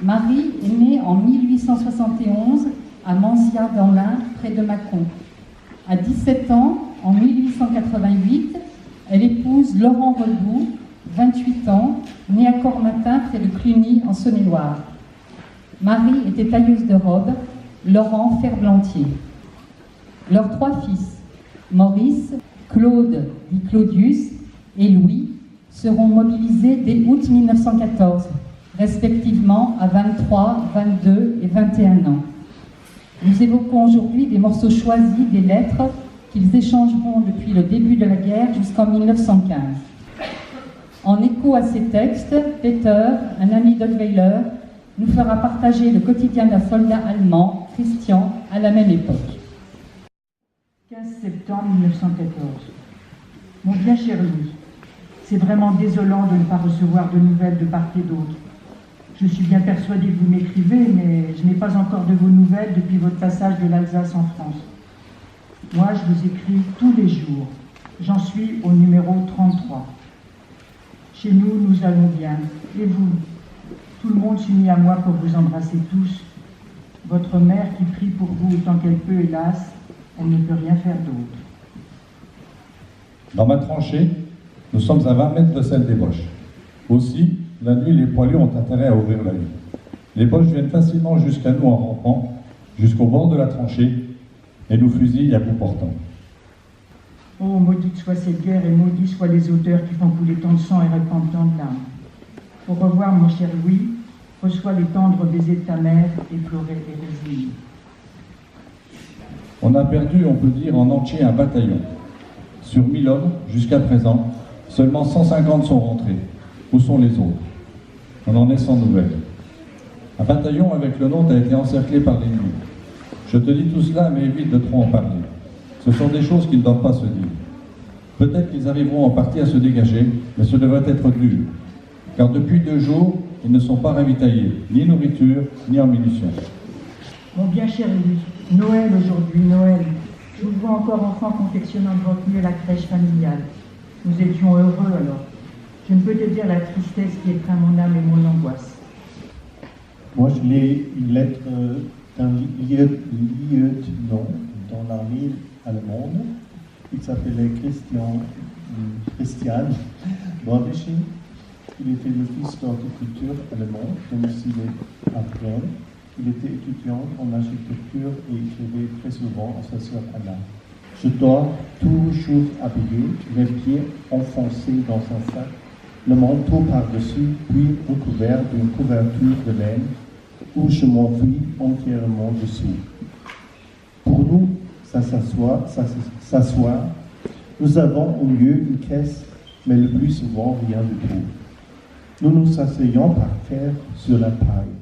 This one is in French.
Marie est née en 1871 à Manzia dans l'Ain, près de Mâcon. À 17 ans, en 1888, elle épouse Laurent Redoux, 28 ans, né à Cormatin, près de Cluny, en Saône-et-Loire. Marie était tailleuse de robes, Laurent ferblantier. Leurs 3 fils, Maurice, Claude, dit Claudius, et Louis, seront mobilisés dès août 1914, respectivement à 23, 22 et 21 ans. Nous évoquons aujourd'hui des morceaux choisis des lettres qu'ils échangeront depuis le début de la guerre jusqu'en 1915. En écho à ces textes, Peter, un ami d'Ottweiler, nous fera partager le quotidien d'un soldat allemand, Christian, à la même époque. 15 septembre 1914. Mon bien cher Louis, c'est vraiment désolant de ne pas recevoir de nouvelles de part et d'autre. Je suis bien persuadé que vous m'écrivez, mais je n'ai pas encore de vos nouvelles depuis votre passage de l'Alsace en France. Moi, je vous écris tous les jours. J'en suis au numéro 33. Chez nous, nous allons bien. Et vous? Tout le monde s'unit à moi pour vous embrasser tous. Votre mère qui prie pour vous autant qu'elle peut, hélas, elle ne peut rien faire d'autre. Dans ma tranchée, nous sommes à 20 mètres de celle des Boches. Aussi, la nuit, les poilus ont intérêt à ouvrir l'œil. Les Boches viennent facilement jusqu'à nous en rampant, jusqu'au bord de la tranchée, et nous fusillent à bout portant. Oh, maudite soit cette guerre et maudits soient les auteurs qui font couler tant de sang et répandent tant de larmes. Au revoir, mon cher Louis, reçois les tendres baisers de ta mère, éplorée et résignée. On a perdu, on peut dire, en entier un bataillon. Sur 1000 hommes, jusqu'à présent, seulement 150 sont rentrés. Où sont les autres? On en est sans nouvelles. Un bataillon avec le nôtre a été encerclé par l'ennemi. Je te dis tout cela, mais évite de trop en parler. Ce sont des choses qui ne doivent pas se dire. Peut-être qu'ils arriveront en partie à se dégager, mais ce devrait être dur. Car depuis 2 jours, ils ne sont pas ravitaillés, ni nourriture, ni en munitions. Mon bien cher Louis, Noël aujourd'hui, Noël. Je vous vois encore enfant confectionnant devant nous la crèche familiale. Nous étions heureux alors. Je ne peux te dire la tristesse qui étreint mon âme et mon angoisse. Moi, je lis une lettre d'un lieutenant dans l'armée allemande. Il s'appelait Christian Bordeschin. Il était le fils d'horticulture allemand, domicilé à Brême. Il était étudiant en architecture et écrivait très souvent à sa sœur Anna. Je dors toujours habillé, les pieds enfoncés dans un sac, le manteau par-dessus, puis recouvert d'une couverture de laine, où je m'enfuis entièrement dessous. Pour nous, s'asseoir, nous avons au mieux une caisse, mais le plus souvent rien du tout. Nous nous asseyons par terre sur la paille.